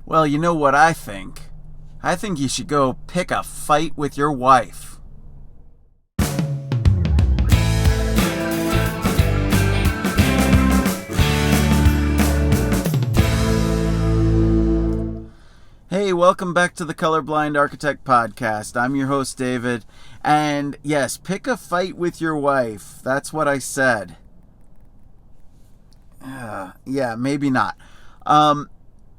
Well, you know what I think? I think you should go pick a fight with your wife. Hey, welcome back to the Colorblind Architect Podcast. I'm your host, David. And yes, pick a fight with your wife. That's what I said. Yeah, maybe not.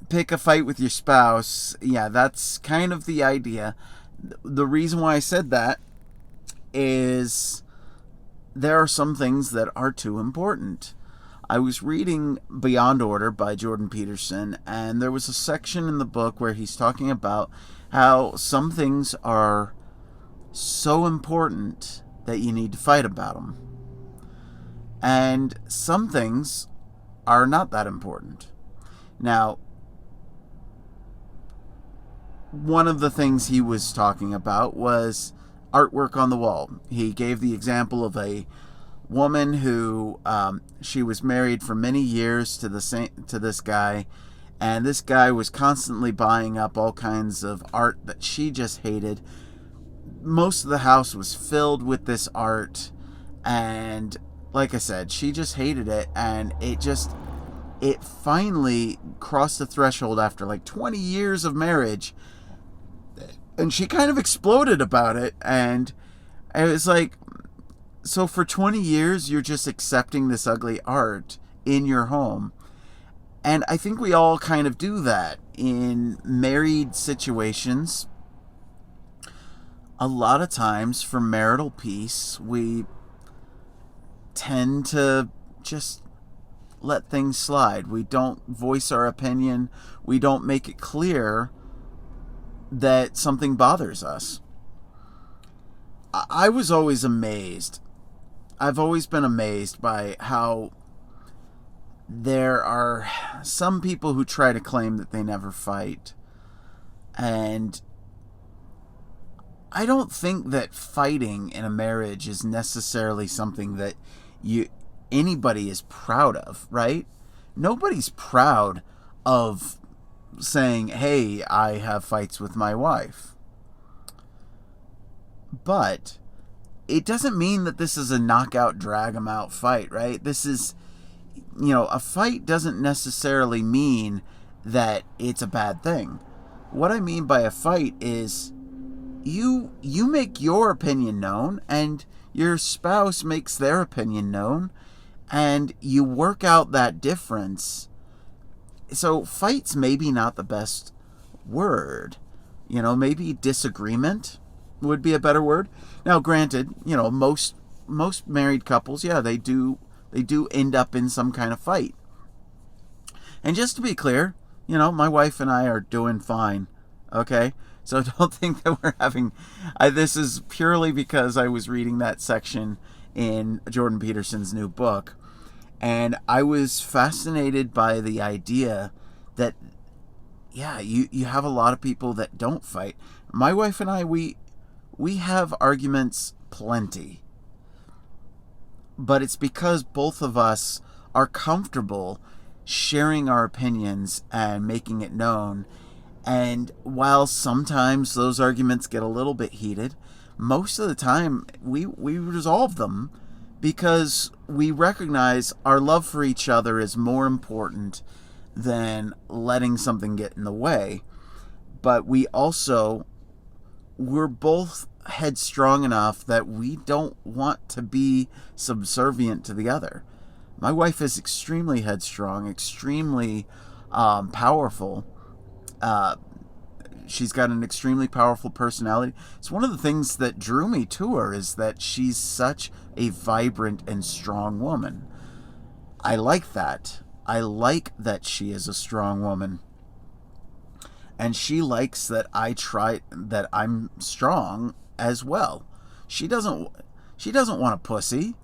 Pick a fight with your spouse. Yeah, that's kind of the idea. The reason why I said that is there are some things that are too important. I was reading Beyond Order by Jordan Peterson, and there was a section in the book where he's talking about how some things are so important that you need to fight about them. And some things are not that important. Now, one of the things he was talking about was artwork on the wall. He gave the example of a woman who she was married for many years to this guy, and this guy was constantly buying up all kinds of art that she just hated. Most of the house was filled with this art, and like I said, she just hated it, and it finally crossed the threshold after like 20 years of marriage, and she kind of exploded about it. And it was like, so for 20 years, you're just accepting this ugly art in your home. And I think we all kind of do that in married situations. A lot of times for marital peace, we tend to just let things slide. We don't voice our opinion. We don't make it clear that something bothers us. I was always amazed. I've always been amazed by how there are some people who try to claim that they never fight. And I don't think that fighting in a marriage is necessarily something that anybody is proud of, right? Nobody's proud of saying, hey, I have fights with my wife. But it doesn't mean that this is a knockout, drag 'em out fight, right? This is, a fight doesn't necessarily mean that it's a bad thing. What I mean by a fight is you make your opinion known, and your spouse makes their opinion known, and you work out that difference. So fight's maybe not the best word. Maybe disagreement would be a better word. Now, granted, most married couples, yeah, they do end up in some kind of fight. And just to be clear, my wife and I are doing fine. Okay? So don't think that we're having... this is purely because I was reading that section in Jordan Peterson's new book. And I was fascinated by the idea that, yeah, you have a lot of people that don't fight. My wife and I, we have arguments plenty. But it's because both of us are comfortable sharing our opinions and making it known. And while sometimes those arguments get a little bit heated, most of the time we resolve them because we recognize our love for each other is more important than letting something get in the way. But we're both headstrong enough that we don't want to be subservient to the other. My wife is extremely headstrong, extremely powerful. She's got an extremely powerful personality. It's one of the things that drew me to her is that she's such a vibrant and strong woman. I like that. I like that she is a strong woman. And she likes that that I'm strong as well. She doesn't want a pussy.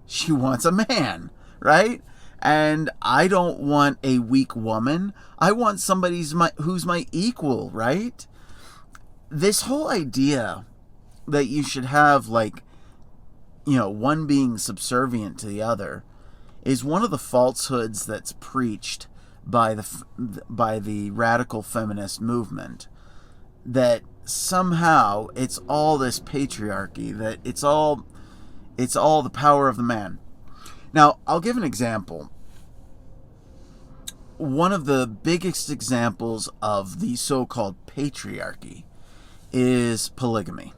She wants a man, right? And I don't want a weak woman. I want somebody who's my equal, right? This whole idea that you should have, one being subservient to the other is one of the falsehoods that's preached by the radical feminist movement, that somehow it's all this patriarchy, that it's all the power of the man. Now, I'll give an example. One of the biggest examples of the so-called patriarchy is polygamy.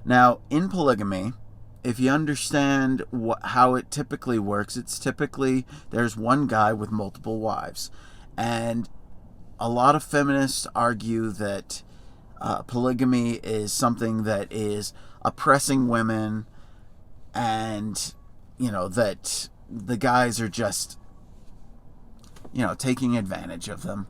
Now, in polygamy, if you understand how it typically works, it's typically there's one guy with multiple wives. And a lot of feminists argue that polygamy is something that is oppressing women, and, that the guys are just, taking advantage of them.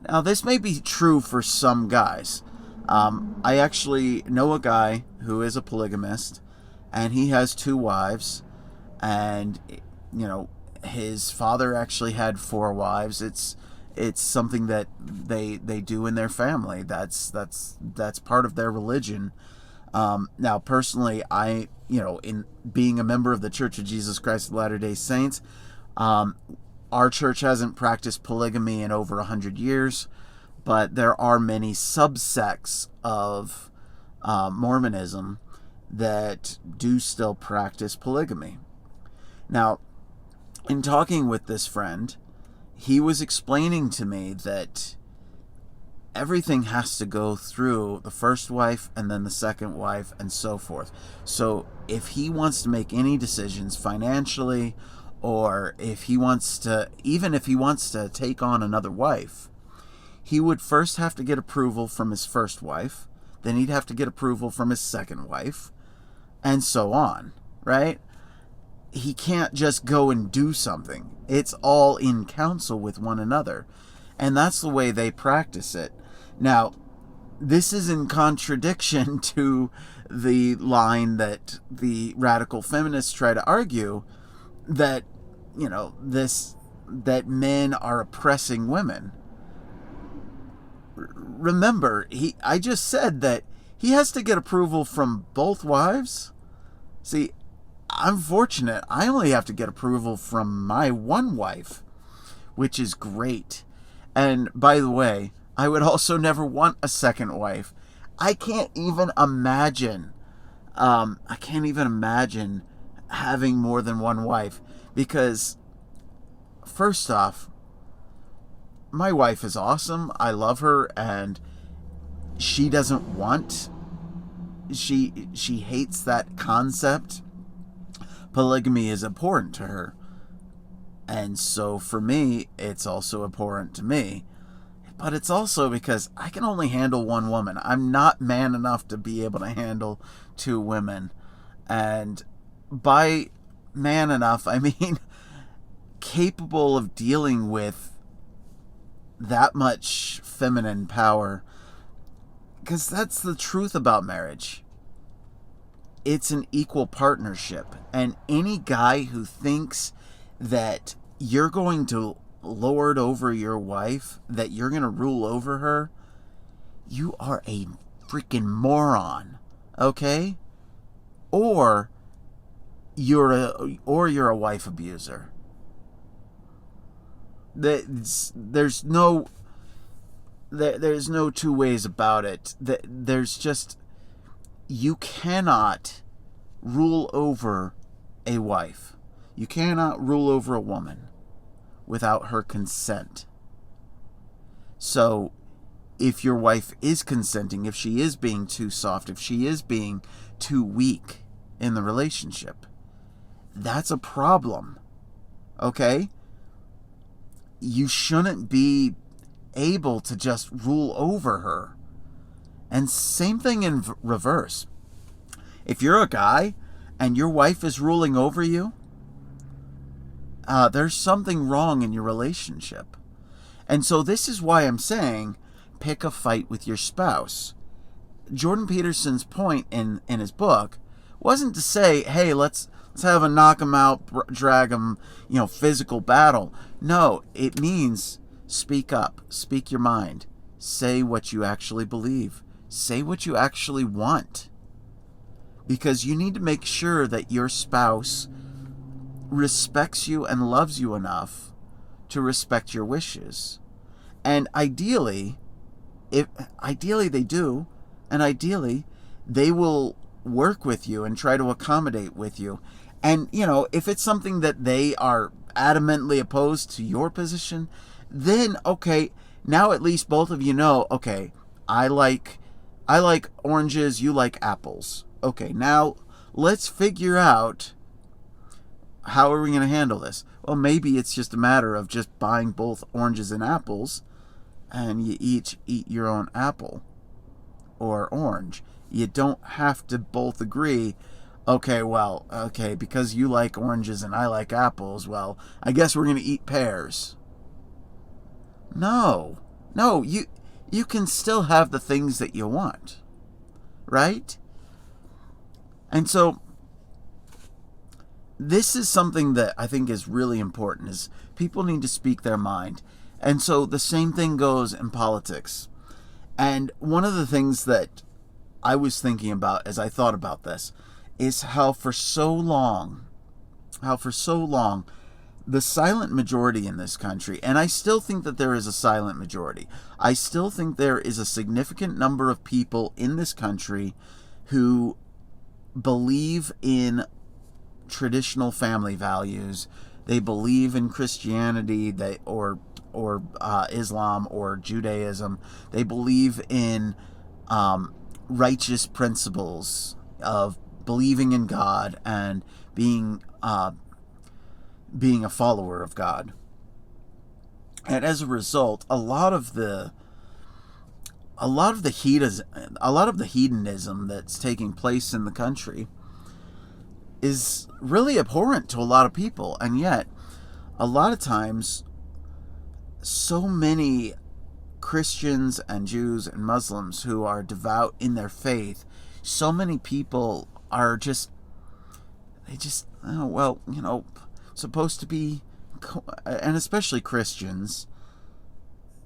Now, this may be true for some guys. I actually know a guy who is a polygamist, and he has 2 wives, and, his father actually had 4 wives. It's something that they do in their family. That's part of their religion. Now, personally, in being a member of the Church of Jesus Christ of Latter-day Saints, our church hasn't practiced polygamy in over 100 years, but there are many subsects of Mormonism that do still practice polygamy. Now, in talking with this friend, he was explaining to me that everything has to go through the first wife and then the second wife and so forth. So if he wants to make any decisions financially, or even if he wants to take on another wife, he would first have to get approval from his first wife, then he'd have to get approval from his second wife, and so on, right? He can't just go and do something. It's all in counsel with one another. And that's the way they practice it. Now, this is in contradiction to the line that the radical feminists try to argue, that, that men are oppressing women. Remember, I just said that he has to get approval from both wives. See, I'm fortunate. I only have to get approval from my one wife, which is great. And by the way, I would also never want a second wife. I can't even imagine having more than one wife, because first off, my wife is awesome. I love her, and she hates that concept. Polygamy is important to her. And so for me, it's also important to me. But it's also because I can only handle one woman. I'm not man enough to be able to handle 2 women. And by man enough, I mean capable of dealing with that much feminine power. Because that's the truth about marriage. It's an equal partnership. And any guy who thinks that you're going to lord over your wife, that you're going to rule over her, you are a freaking moron. Okay? Or you're a wife abuser. There's no 2 ways about it. There's just, you cannot rule over a wife. You cannot rule over a woman without her consent. So if your wife is consenting, if she is being too soft, if she is being too weak in the relationship, that's a problem. Okay? You shouldn't be able to just rule over her. And same thing in reverse. If you're a guy and your wife is ruling over you, there's something wrong in your relationship. And so this is why I'm saying, pick a fight with your spouse. Jordan Peterson's point in his book wasn't to say, hey, let's have a knock him out, drag him, physical battle. No, it means speak up, speak your mind, say what you actually believe, say what you actually want. Because you need to make sure that your spouse respects you and loves you enough to respect your wishes. And ideally they do, and ideally they will work with you and try to accommodate with you. And, if it's something that they are adamantly opposed to your position, then, okay, now at least both of you know, okay, I like oranges, you like apples. Okay, now let's figure out how are we going to handle this. Well, maybe it's just a matter of just buying both oranges and apples, and you each eat your own apple or orange. You don't have to both agree, okay, because you like oranges and I like apples, well, I guess we're going to eat pears. No, you can still have the things that you want, right? And so this is something that I think is really important, is people need to speak their mind. And so the same thing goes in politics. And one of the things that I was thinking about as I thought about this is how for so long, the silent majority in this country, and I still think that there is a silent majority. I still think there is a significant number of people in this country who believe in traditional family values. They believe in Christianity, or Islam or Judaism. They believe in righteous principles of believing in God and being a follower of God. And as a result, a lot of the hedonism that's taking place in the country is really abhorrent to a lot of people. And yet, a lot of times, so many Christians and Jews and Muslims who are devout in their faith, so many people are supposed to be, and especially Christians,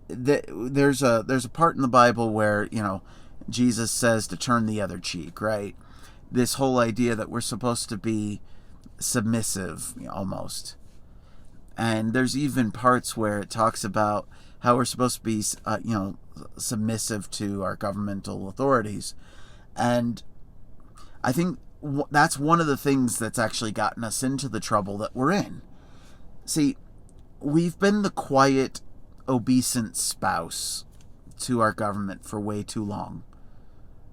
there's a part in the Bible where, Jesus says to turn the other cheek, right? This whole idea that we're supposed to be submissive, almost. And there's even parts where it talks about how we're supposed to be, submissive to our governmental authorities. And I think that's one of the things that's actually gotten us into the trouble that we're in. See, we've been the quiet, obeisant spouse to our government for way too long,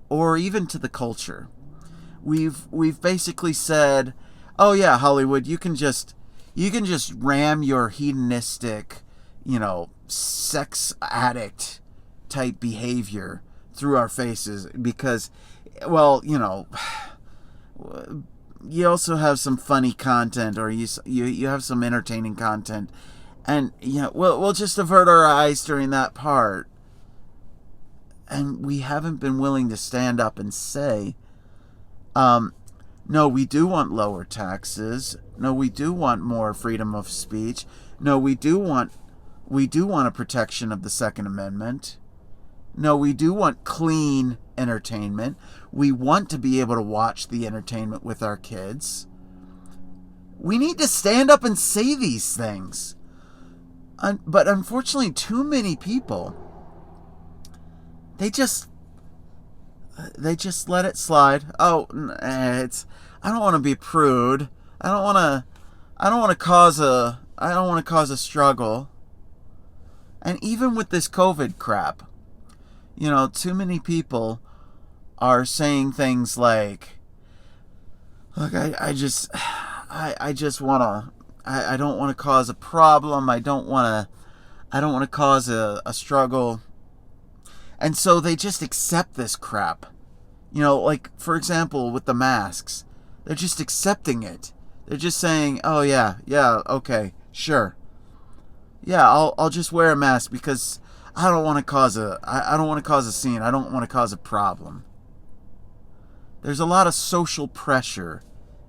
or even to the culture. We've basically said, oh yeah, Hollywood, you can just ram your hedonistic, sex addict type behavior through our faces because, well, you also have some funny content, or you have some entertaining content, and we'll just avert our eyes during that part. And we haven't been willing to stand up and say, no, we do want lower taxes. No, we do want more freedom of speech. No, we do want a protection of the Second Amendment. No, we do want clean entertainment. We want to be able to watch the entertainment with our kids. We need to stand up and say these things. But unfortunately, too many people, they just let it slide. Oh, I don't want to be prude. I don't want to cause a struggle. And even with this COVID crap, too many people are saying things like, look, I don't want to cause a problem. I don't want to cause a struggle. And so they just accept this crap. Like, for example, with the masks, they're just accepting it. They're just saying, oh yeah, okay, sure. Yeah, I'll just wear a mask because I don't want to cause a scene. I don't want to cause a problem. There's a lot of social pressure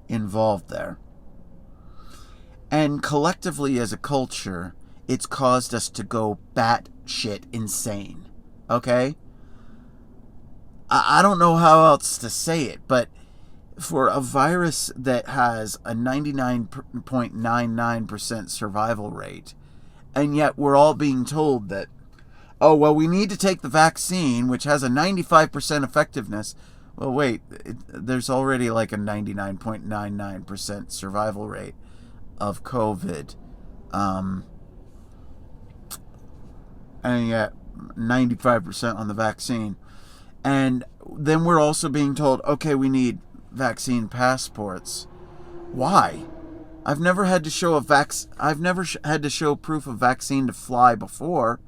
involved there. And collectively as a culture, it's caused us to go batshit insane. Okay? I don't know how else to say it, but for a virus that has a 99.99% survival rate And yet we're all being told that, oh, well, we need to take the vaccine, which has a 95% effectiveness. Well, wait, there's already like a 99.99% survival rate of COVID. And yet 95% on the vaccine. And then we're also being told, okay, we need vaccine passports. Why? I've never had to show had to show proof of vaccine to fly before.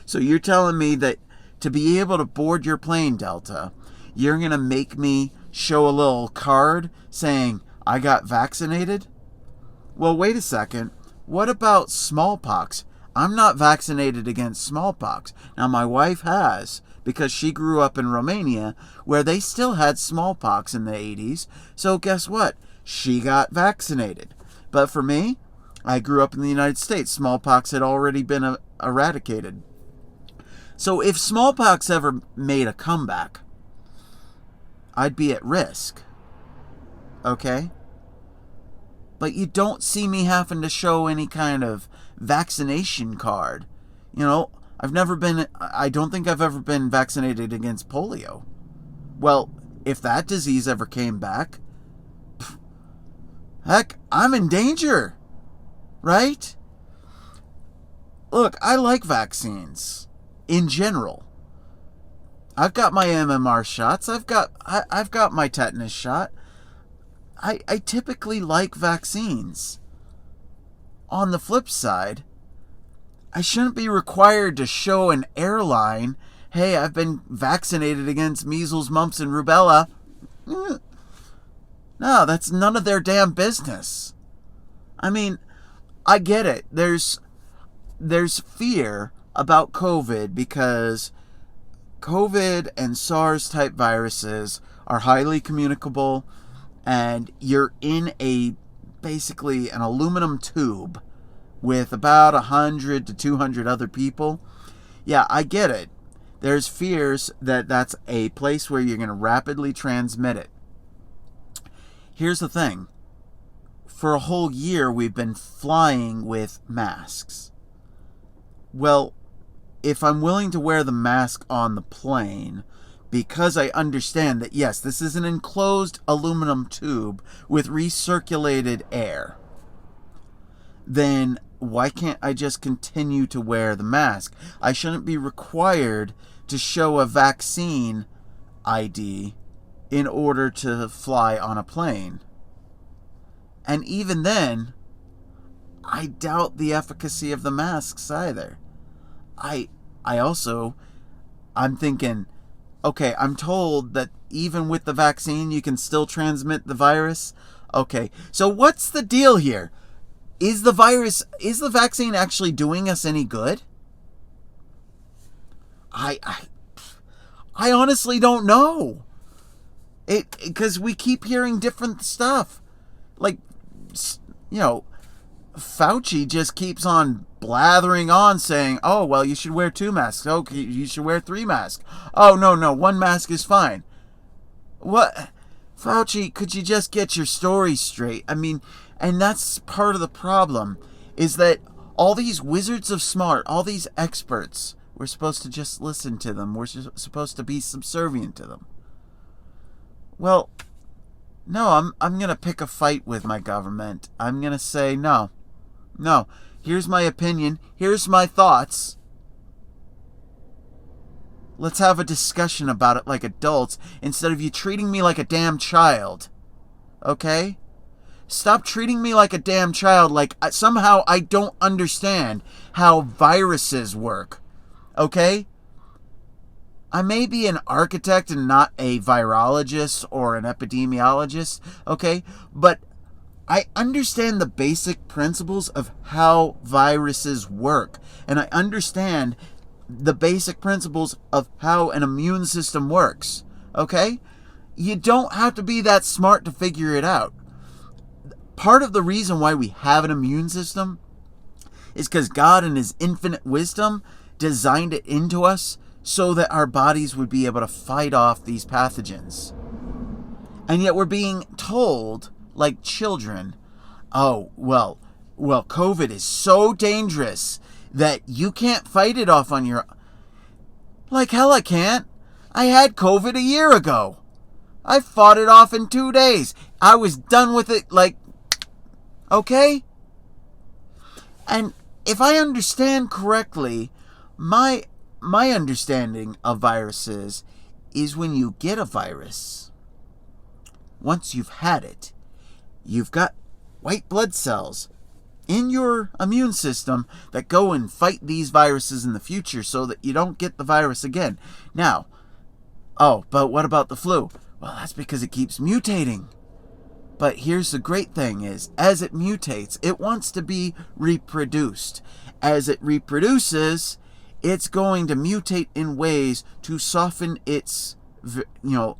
So you're telling me that to be able to board your plane, Delta, you're going to make me show a little card saying I got vaccinated? Well, wait a second. What about smallpox? I'm not vaccinated against smallpox. Now, my wife has, because she grew up in Romania, where they still had smallpox in the 80s. So guess what? She got vaccinated. But for me, I grew up in the United States. Smallpox had already been eradicated. So if smallpox ever made a comeback, I'd be at risk. Okay? But you don't see me having to show any kind of vaccination card. You know, I don't think I've ever been vaccinated against polio. Well, if that disease ever came back, heck, I'm in danger. Right? Look, I like vaccines in general. I've got my MMR shots. I've got my tetanus shot. I typically like vaccines. On the flip side, I shouldn't be required to show an airline, hey, I've been vaccinated against measles, mumps, and rubella. No, that's none of their damn business. I mean, I get it. There's fear about COVID because COVID and SARS type viruses are highly communicable, and you're in basically an aluminum tube with about 100 to 200 other people. Yeah, I get it. There's fears that that's a place where you're going to rapidly transmit it. Here's the thing. For a whole year, we've been flying with masks. Well, if I'm willing to wear the mask on the plane, because I understand that, yes, this is an enclosed aluminum tube with recirculated air, then why can't I just continue to wear the mask? I shouldn't be required to show a vaccine ID in order to fly on a plane. And even then, I doubt the efficacy of the masks either. I'm thinking, okay, I'm told that even with the vaccine, you can still transmit the virus. Okay, so what's the deal here? Is the vaccine actually doing us any good? I honestly don't know. Because we keep hearing different stuff. Like, you know, Fauci just keeps on blathering on saying, oh, well, you should wear 2 masks. Okay, you should wear 3 masks. Oh, no, 1 mask is fine. What? Fauci, could you just get your story straight? I mean, and that's part of the problem, is that all these wizards of smart, all these experts, we're supposed to just listen to them. We're supposed to be subservient to them. Well, no, I'm going to pick a fight with my government. I'm going to say, no, here's my opinion. Here's my thoughts. Let's have a discussion about it like adults instead of you treating me like a damn child. Okay? Stop treating me like a damn child, like somehow I don't understand how viruses work. Okay? I may be an architect and not a virologist or an epidemiologist, okay? But I understand the basic principles of how viruses work. And I understand the basic principles of how an immune system works, okay? You don't have to be that smart to figure it out. Part of the reason why we have an immune system is because God in His infinite wisdom designed it into us so that our bodies would be able to fight off these pathogens. And yet we're being told, like children, oh, well, COVID is so dangerous that you can't fight it off on your... Like hell I can't. I had COVID a year ago. I fought it off in 2 days. I was done with it, like... Okay? And if I understand correctly, my understanding of viruses is when you get a virus, once you've had it, you've got white blood cells in your immune system that go and fight these viruses in the future so that you don't get the virus again. Now, but what about the flu? Well, that's because it keeps mutating. But here's the great thing is, as it mutates, it wants to be reproduced. As it reproduces, it's going to mutate in ways to soften its, to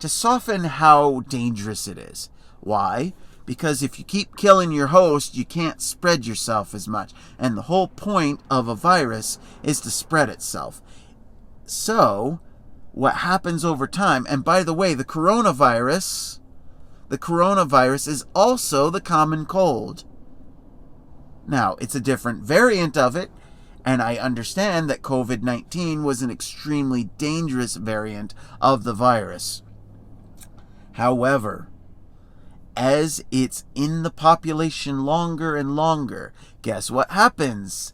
soften how dangerous it is. Why? Because if you keep killing your host, you can't spread yourself as much. And the whole point of a virus is to spread itself. So, what happens over time, and by the way, the coronavirus is also the common cold. Now, it's a different variant of it, and I understand that COVID-19 was an extremely dangerous variant of the virus. However, as it's in the population longer and longer, guess what happens?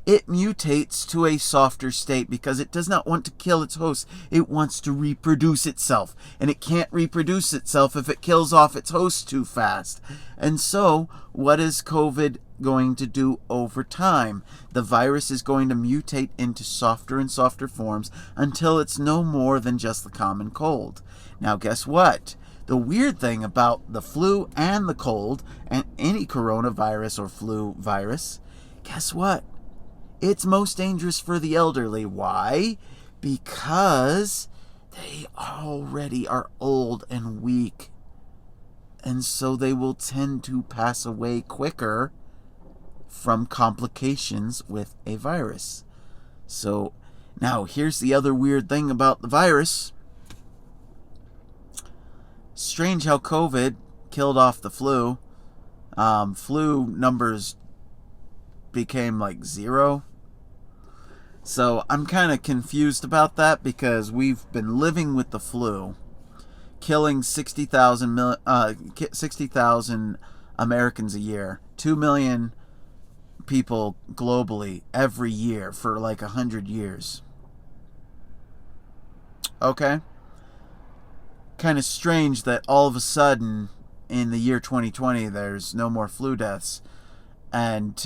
It mutates to a softer state because it does not want to kill its host. It wants to reproduce itself. And it can't reproduce itself if it kills off its host too fast. And so, what is COVID going to do over time? The virus is going to mutate into softer and softer forms until it's no more than just the common cold. Now, guess what? The weird thing about the flu and the cold, and any coronavirus or flu virus, guess what? It's most dangerous for the elderly. Why? Because they already are old and weak. And so they will tend to pass away quicker from complications with a virus. So, now here's the other weird thing about the virus. Strange how COVID killed off the flu. Flu numbers became like 0. So I'm kind of confused about that because we've been living with the flu, killing 60,000 Americans a year, 2 million people globally every year for like 100 years. Okay? Kind of strange that all of a sudden in the year 2020 there's no more flu deaths, and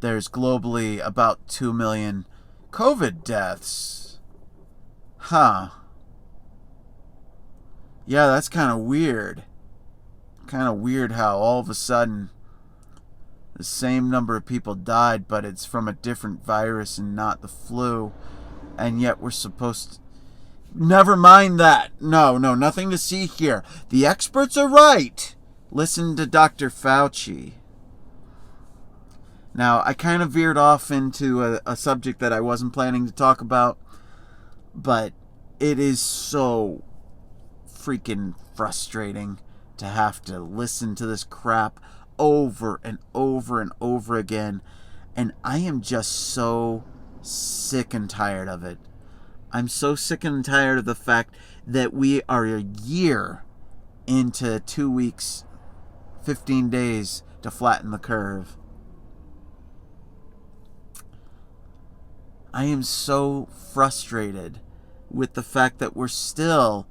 there's globally about 2 million COVID deaths. Huh. Yeah, that's kind of weird. Kind of weird how all of a sudden the same number of people died, but it's from a different virus and not the flu. And yet we're supposed to... Never mind that. No, nothing to see here. The experts are right. Listen to Dr. Fauci. Now, I kind of veered off into a subject that I wasn't planning to talk about, but it is so freaking frustrating to have to listen to this crap over and over and over again, and I am just so sick and tired of it. I'm so sick and tired of the fact that we are a year into 2 weeks, 15 days to flatten the curve. I am so frustrated with the fact that we're still...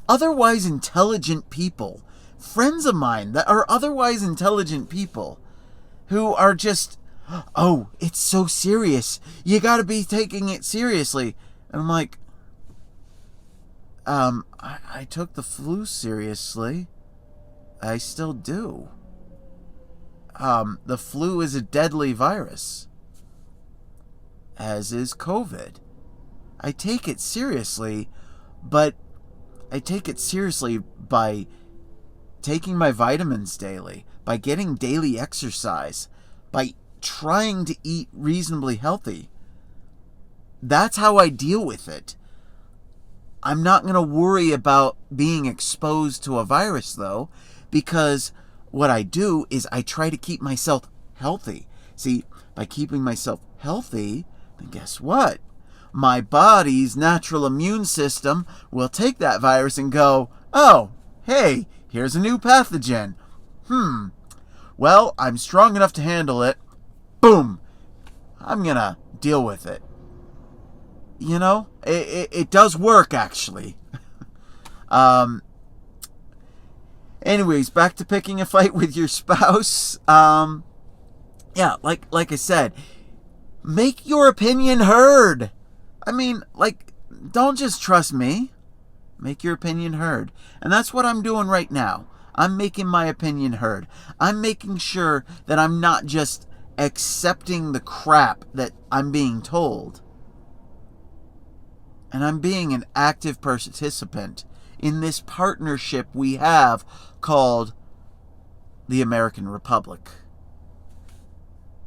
otherwise intelligent people, friends of mine that are otherwise intelligent people, who are just, oh, it's so serious, you gotta be taking it seriously. And I'm like, I took the flu seriously. I still do. The flu is a deadly virus, as is COVID. I take it seriously, but I take it seriously by taking my vitamins daily, by getting daily exercise, by trying to eat reasonably healthy. That's how I deal with it. I'm not going to worry about being exposed to a virus, though, because what I do is I try to keep myself healthy. See, by keeping myself healthy, then guess what? My body's natural immune system will take that virus and go, oh, hey, here's a new pathogen. Well, I'm strong enough to handle it. Boom. I'm going to deal with it. You know, it does work, actually. Anyways, back to picking a fight with your spouse. Yeah, like I said, make your opinion heard. I mean, don't just trust me. Make your opinion heard. And that's what I'm doing right now. I'm making my opinion heard. I'm making sure that I'm not just accepting the crap that I'm being told. And I'm being an active participant in this partnership we have called the American Republic.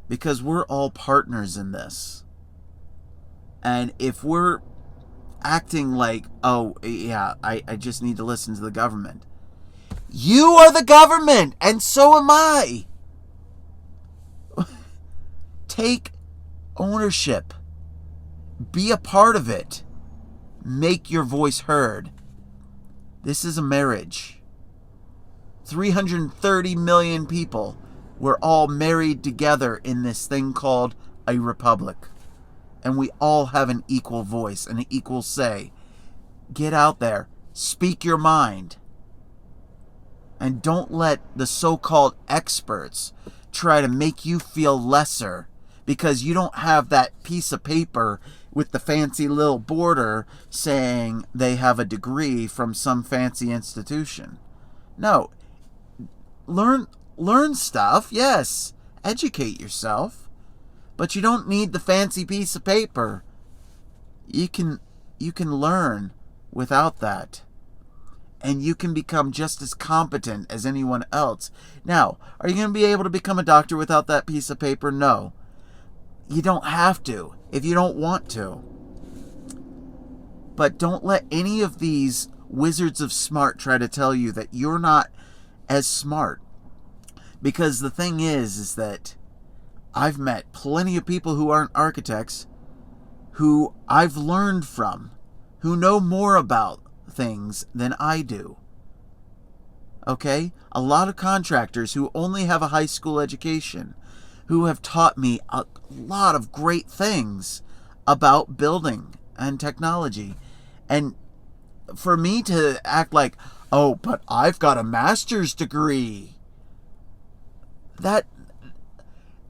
Because we're all partners in this. And if we're acting like, oh, yeah, I just need to listen to the government. You are the government, and so am I. Take ownership. Be a part of it. Make your voice heard. This is a marriage. 330 million people. We're all married together in this thing called a republic. And we all have an equal voice and an equal say. Get out there. Speak your mind. And don't let the so-called experts try to make you feel lesser because you don't have that piece of paper with the fancy little border saying they have a degree from some fancy institution. No. Learn stuff, yes. Educate yourself. But you don't need the fancy piece of paper. You can learn without that. And you can become just as competent as anyone else. Now, are you going to be able to become a doctor without that piece of paper? No. You don't have to if you don't want to. But don't let any of these wizards of smart try to tell you that you're not as smart. Because the thing is that I've met plenty of people who aren't architects who I've learned from, who know more about things than I do. Okay? A lot of contractors who only have a high school education, who have taught me a lot of great things about building and technology. And for me to act like, oh, but I've got a master's degree, that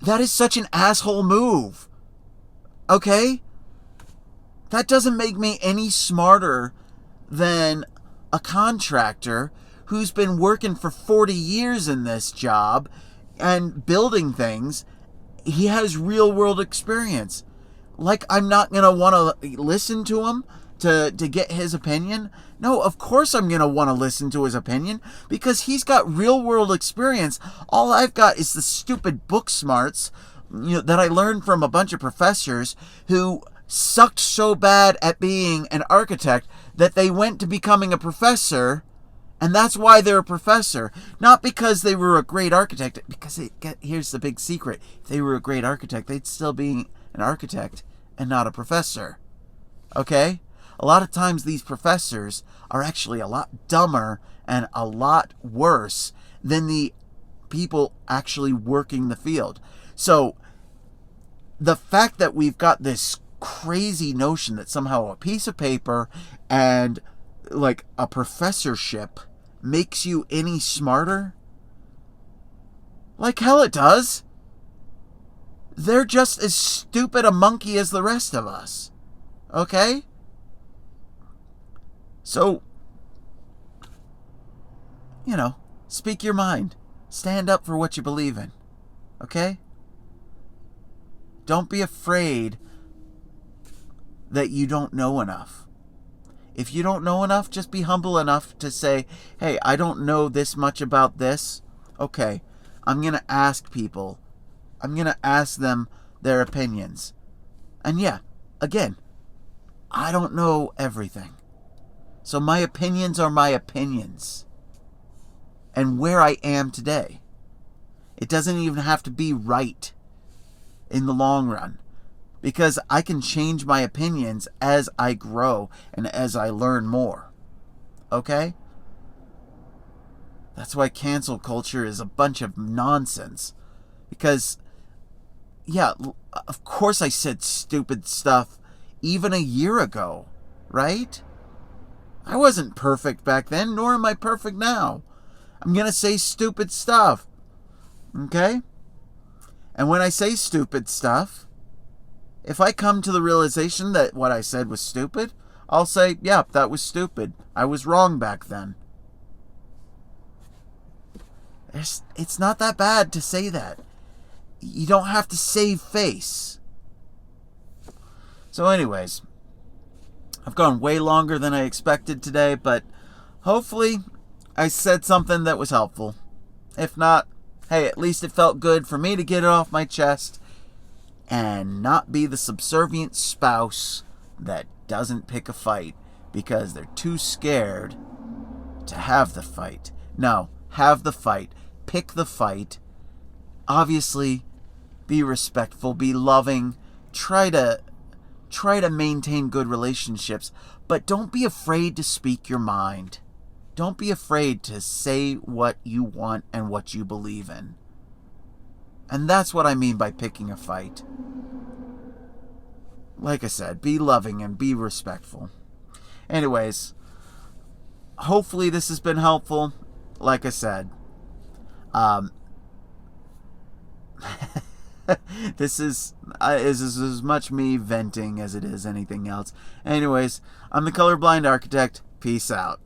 is such an asshole move. Okay? That doesn't make me any smarter than a contractor who's been working for 40 years in this job and building things. He has real world experience. Like, I'm not going to want to listen to him to get his opinion. No, of course I'm going to want to listen to his opinion because he's got real world experience. All I've got is the stupid book smarts, that I learned from a bunch of professors who sucked so bad at being an architect that they went to becoming a professor, and that's why they're a professor. Not because they were a great architect, because here's the big secret. If they were a great architect, they'd still be an architect and not a professor. Okay? A lot of times these professors are actually a lot dumber and a lot worse than the people actually working the field. So the fact that we've got this crazy notion that somehow a piece of paper and like a professorship makes you any smarter, like hell it does. They're just as stupid a monkey as the rest of us. Okay? So, speak your mind. Stand up for what you believe in. Okay? Don't be afraid that you don't know enough. If you don't know enough, just be humble enough to say, hey, I don't know this much about this. Okay, I'm going to ask people. I'm going to ask them their opinions. And yeah, again, I don't know everything. So my opinions are my opinions. And where I am today. It doesn't even have to be right in the long run, because I can change my opinions as I grow and as I learn more. Okay? That's why cancel culture is a bunch of nonsense. Because, yeah, of course I said stupid stuff even a year ago, right? I wasn't perfect back then, nor am I perfect now. I'm going to say stupid stuff. Okay? And when I say stupid stuff, if I come to the realization that what I said was stupid, I'll say, yeah, that was stupid. I was wrong back then. It's not that bad to say that. You don't have to save face. So anyways, I've gone way longer than I expected today, but hopefully I said something that was helpful. If not, hey, at least it felt good for me to get it off my chest and not be the subservient spouse that doesn't pick a fight because they're too scared to have the fight. No, have the fight. Pick the fight. Obviously, be respectful, be loving, try to maintain good relationships, but don't be afraid to speak your mind. Don't be afraid to say what you want and what you believe in. And that's what I mean by picking a fight. Like I said, be loving and be respectful. Anyways, hopefully this has been helpful. Like I said, this is as much me venting as it is anything else. Anyways, I'm the Colorblind Architect. Peace out.